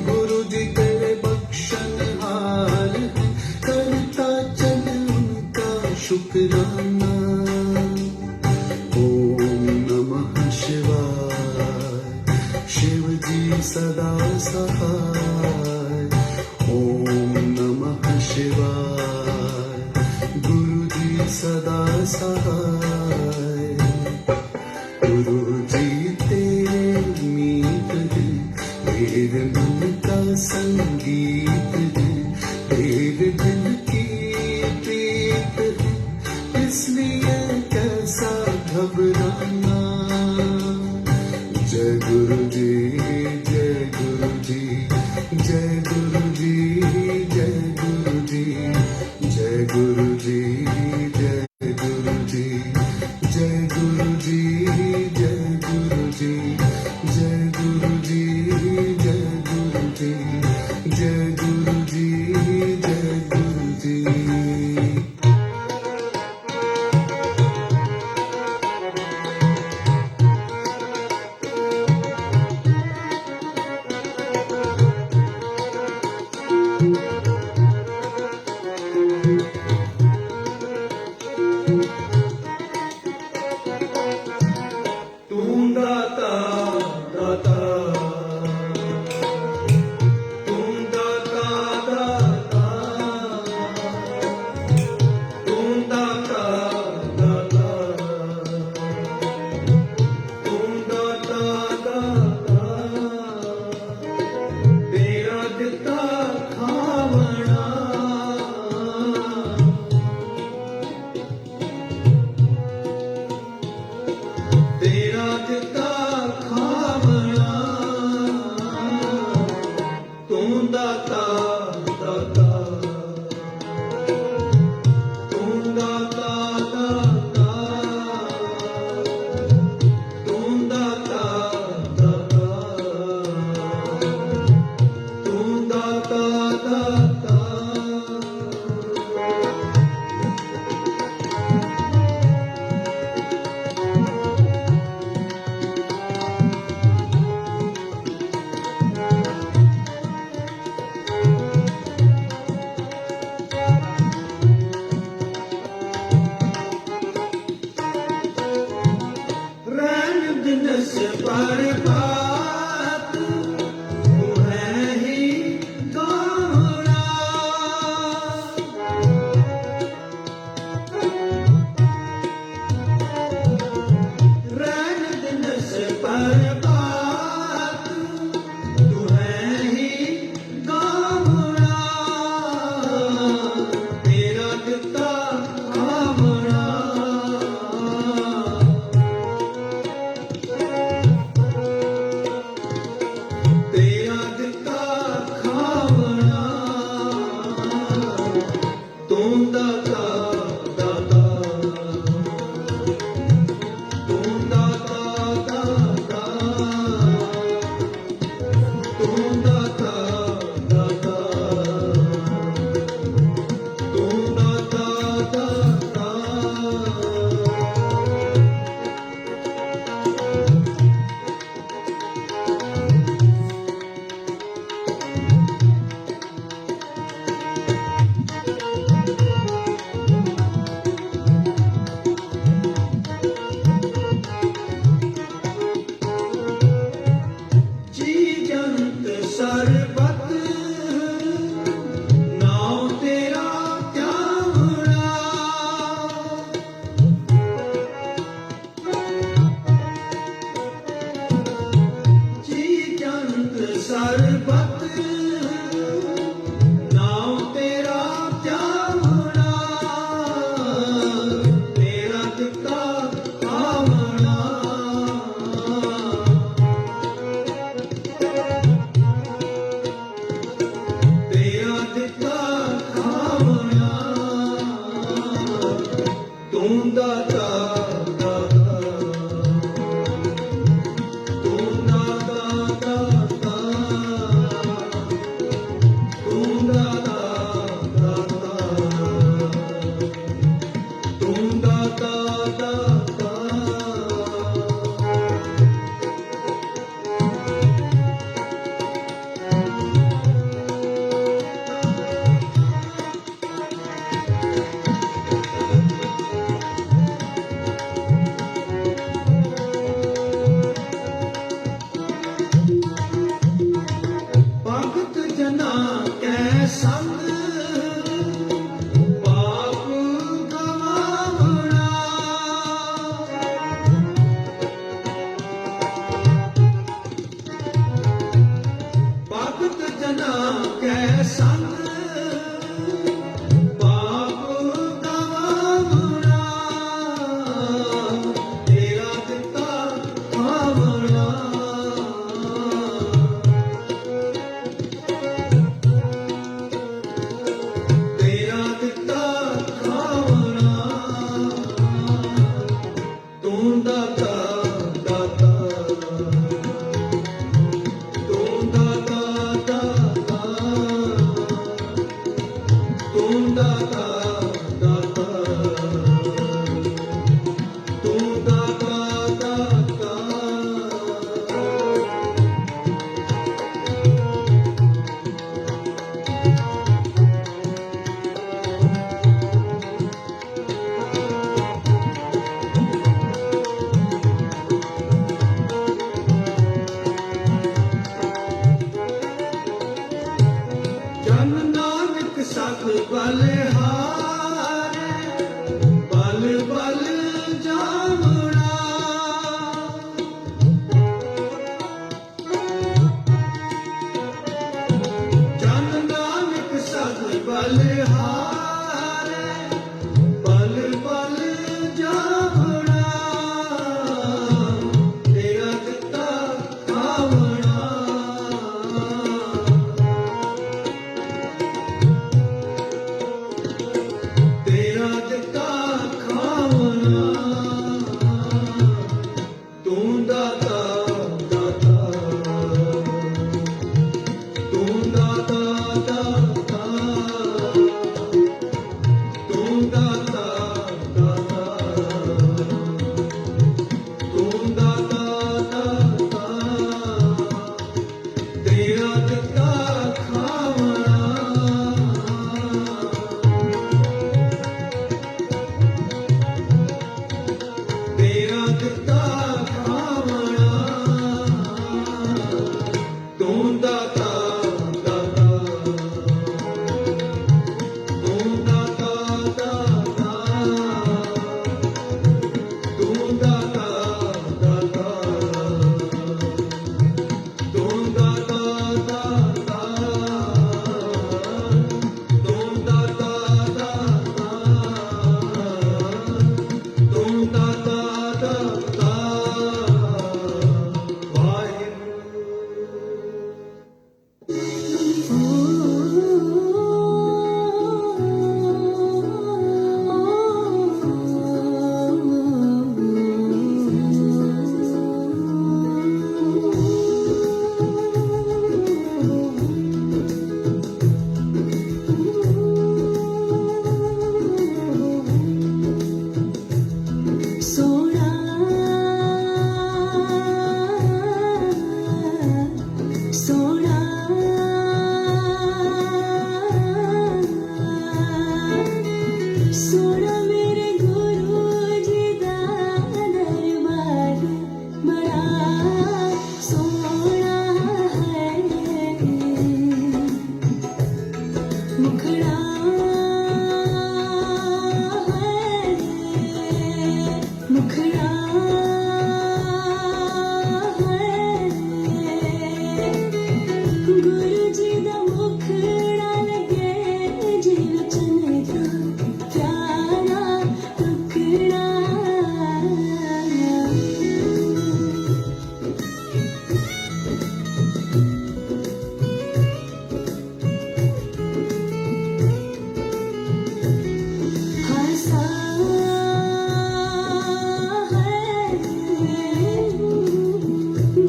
S2: गुरु जी तेरे बख्शनहार है, करता चल उनका शुक्राना। ओम नमः शिवाय, शिव जी सदा सहाय। ओम नमः शिवाय, गुरु जी सदा सहाय। गुरु जी तेरे मीत है, तेरे मन का संगीत है, तेरे दिल की प्रीत है, इसलिए कैसा घबराना। जय गुरु जी, जय गुरु जी, जय गुरु जी, जय गुरु जी, जय गुरु जी, जय गुरु जी, जय गुरु जी, जय गुरु जी, जय गुरु जी, ਪ੍ਰਭਾਤ ਤੂੰ ਹੈ ਹੀ ਗਾਉਣਾ ਰਹਿਣ ਦਿਨਸ ਪ੍ਰਭਾਤ ਤੂੰ ਹੈ ਹੀ ਗਾਉਣਾ ਤੇਰਾ ਦਿੱਤਾ ਆਵਣਾ ਤੇਰਾ ਦਿੱਤਾ ਖਾਵਣਾ ਤੂੰ ਦਾਤਾ ਦਾਤਾ ਤੂੰ ਦਾਤਾ ਦਾਤਾ ਤੂੰ ਦਾਤਾ ਦਾਤਾ ਤੂੰ ਦਾਤਾ ਦਾਤਾ ਜੀ ਜੰਤ ਸਰਬਤ ਨਾਉ ਤੇਰਾ ਧਿਆਵਣਾ ਜੀ ਜੰਤ ਸਰਬਤ ਨਾਉ ਤੇਰਾ ਧਿਆਵਣਾ ਤੇਰਾ ਦਿੱਤਾ ਆਵਣਾ ਤੇਰਾ ਦਿੱਤਾ ਖਾਵਣਾ ਤੂੰ ਦਾਤਾ ਦਾਤਾ ਤੂੰ ਦਾਤਾ ਦਾਤਾ ਤੂੰ ਦਾਤਾ ਦਾਤਾ ਤੂੰ ਦਾਤਾ ਦਾਤਾ ਭਗਤ ਜਨਾ ਕੈ ਸੰਗ ਪਾਪ ਗਵਾਵਣਾ ਭਗਤ ਜਨਾ ਕੈ ਸੰਗ ਪਾਪ ਗਵਾਵਣਾ ਤੇਰਾ ਦਿੱਤਾ ਖਾਵਣਾ ਤੇਰਾ ਦਿੱਤਾ ਖਾਵਣਾ ਤੂੰ ਦਾਤਾ ਦਾਤਾ ਤੂੰ ਦਾਤਾ ਦਾਤਾ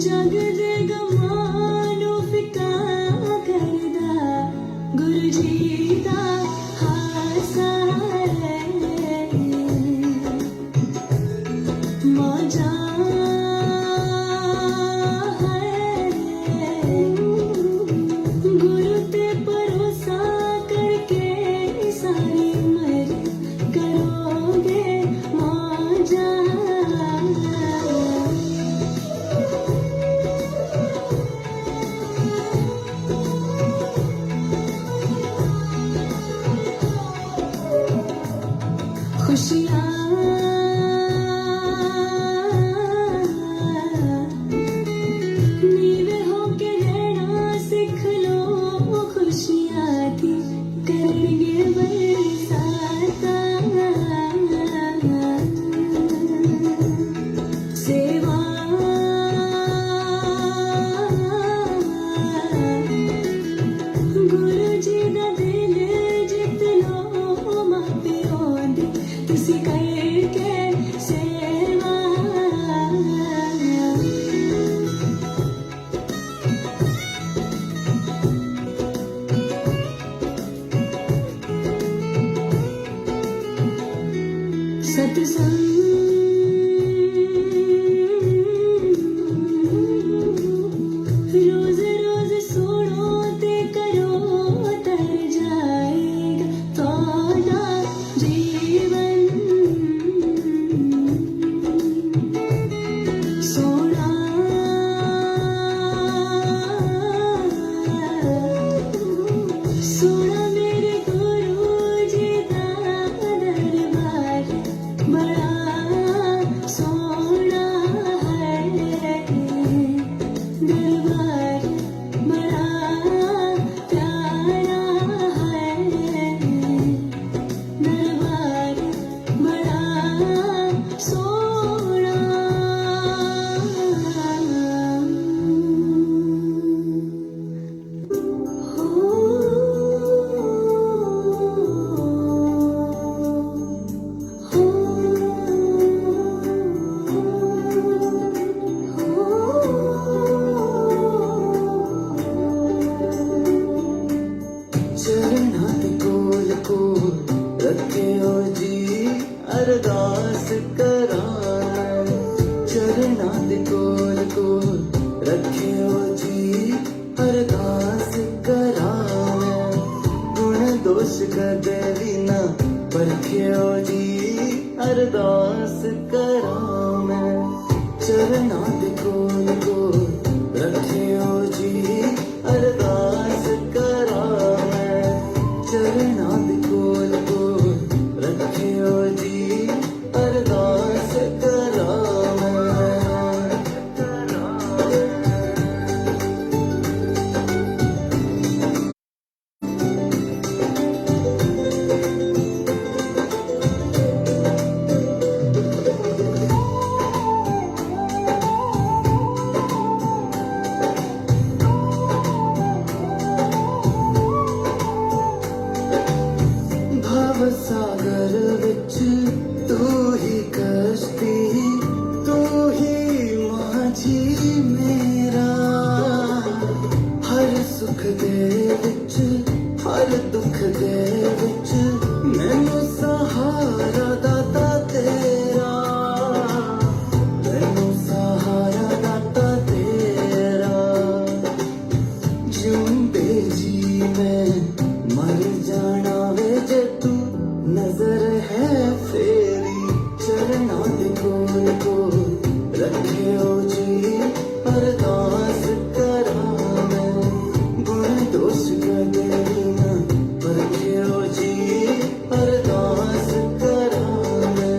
S3: जग दे गमां नूं फिका करदा गुरु जी दा हासा है मौजां गुरु ते भरोसा करके सारी उम्र करोगे मौजा खुशियाँ नीवे होके रहना सीख लो खुशियाँ थी करेंगे बरसाता सेवा गुरु जी दा दिल जित लो मां प्यो दी तुसी करके सेवा सत्संग रोज रोज सुनो ते करो तर जाएगा थोड़ा जीवन सोना सोना मेरे गुरु जी दा दरबार बड़ा सोना है दरबार बड़ा प्यारा है दरबार बड़ा सोना
S4: चरना दे कोल कोल रखियो जी अरदास कराना चरना दे कोल कोल रखियो जी अरदास कराना गुण दोष कदे भी ना परखियो जी अरदास कराना चरना दे कोल कोल रखियो जी अरदास कराना चरना दे कोल कोल रखियो जी अरदास कराना भव सागर विच तू ही कश्ती तू ही माझी मेरा हर सुख दे विच हर दुख दे विच मैनू सहारा दाता तेरा मैनू सहारा दाता तेरा जिउंदे जी मैं मर जाना वे जे तू नजर है फेरी चरना दे कोल कोल रखियो जी अरदास कराना गुण दोष कदे ना परखियो जी अरदास कराना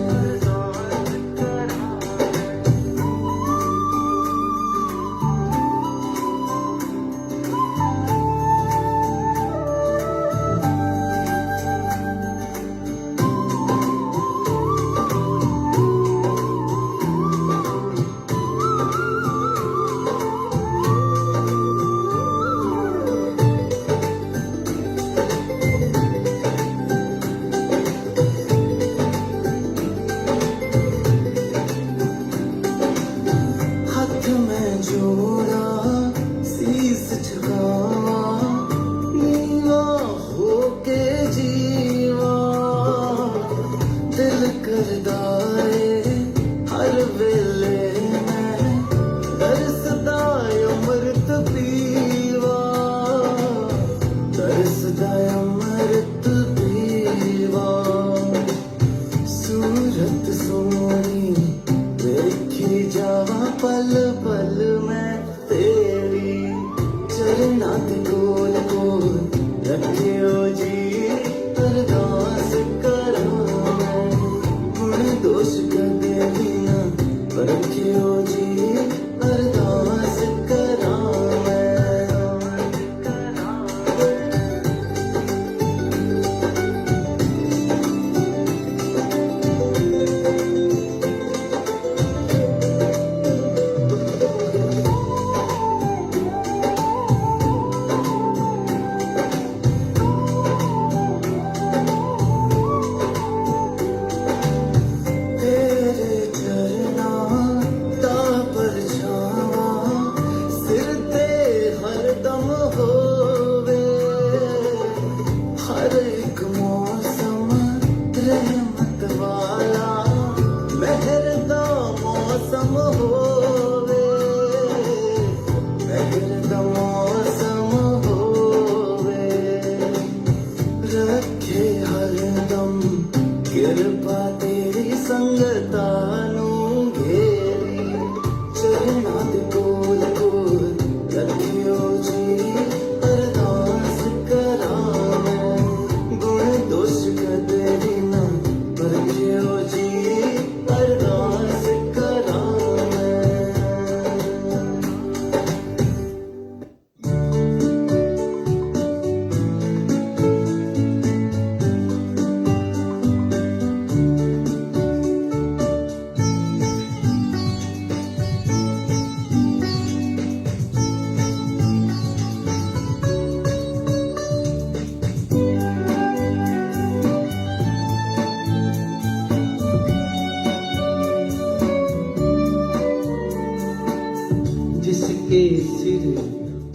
S4: जिसके सिर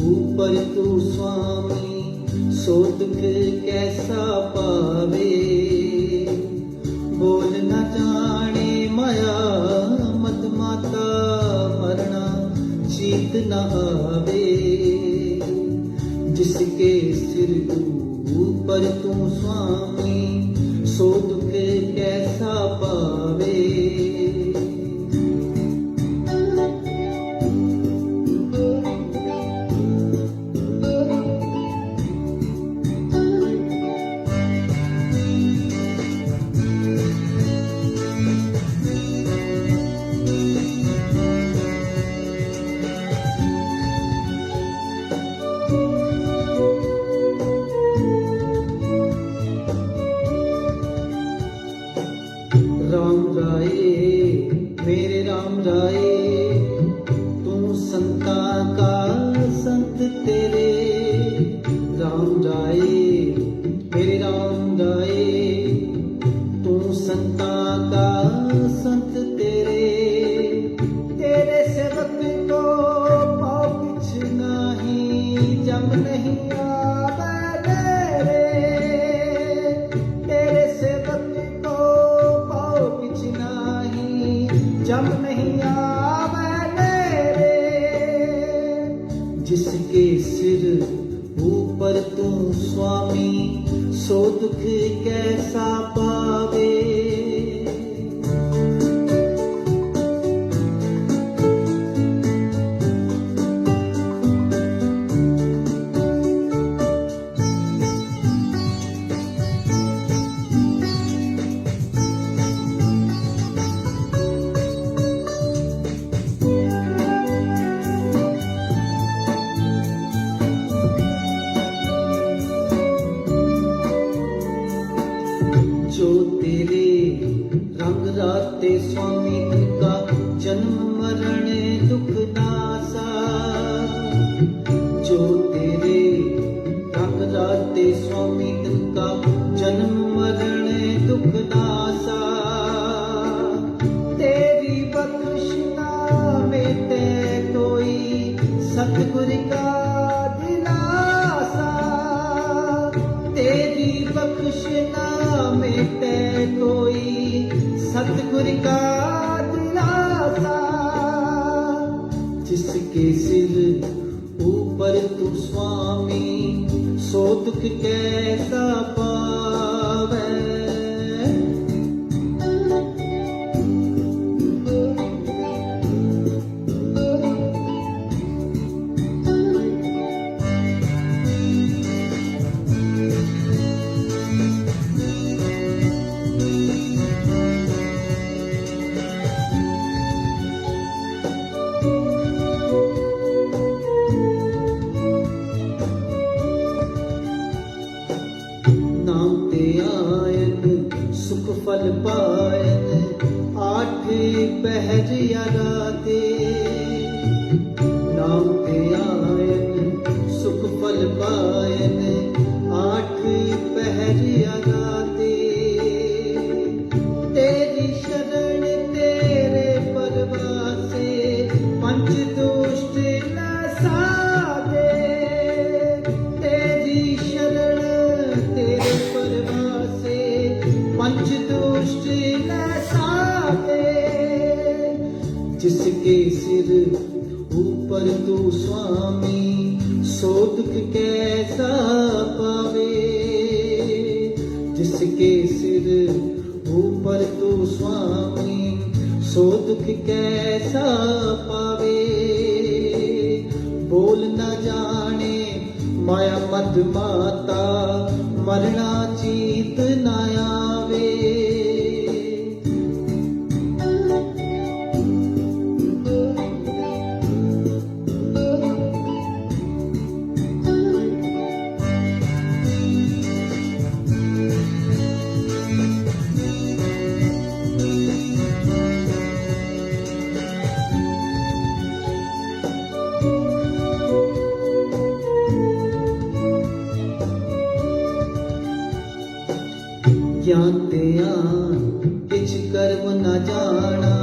S4: ऊपर तू स्वामी सो दुख कैसा पावे बोल न जाने माया मत माता मरना चीत न आवे जिसके सिर ऊपर तू स्वामी सो दुख कैसा पावे राम राये मेरे राम राये तू संता का संत तेरे राम राये मेरे राम राये तू संता का संत तेरे तेरे सेवक को पाँव पिछ नहीं जम नहीं आवे रे तेरे सेवक को जब नहीं आवे रे जिसके सिर ऊपर तू स्वामी सो दुख कैसा पावे जो तेरे रंग राते स्वामी का जन्म मरण दुख नासा जो तेरे रंग राते स्वामी का जन्म मरण दुख नासा तेरी बख्शना में ते कोई सतगुर का दिलासा तेरी बख्शना में ते कोई सतगुर का दिलासा जिसके सिर ऊपर तू स्वामी सो दुख कैसा पावे नाम ते आयन सुख फल पायन आठ पहर राते नाम ते आयन सुख फल पायन आठ पहर राते तेरी शरण तेरे परवासे पंच दुष्ट नसा दे तेरी शरण तेरे परवासे पंच दुष्ट नसावे जिसके सिर ऊपर तू स्वामी सो दुख कैसा पावे जिसके सिर ऊपर तू स्वामी सो दुख कैसा पावे बोल न जाने माया मद माता मरना चीत न आवे ज्ञान ते आन किछ कर्म न जाना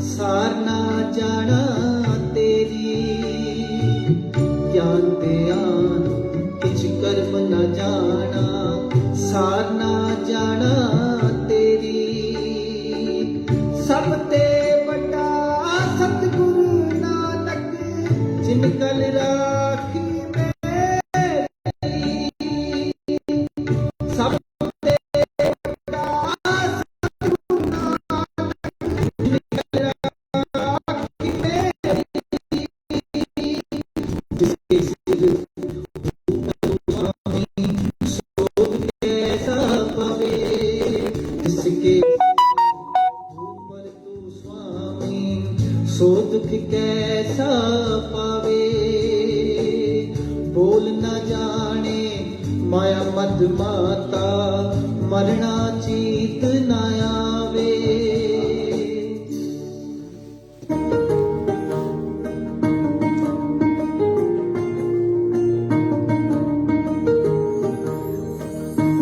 S4: सार न जाना तेरी निकल राखी मेरी सब जिसके सिर कैसा पवे जिसके ऊपर तू स्वामी सो दुख कैसा पावे बोल न जाने माया मद माता मरना ची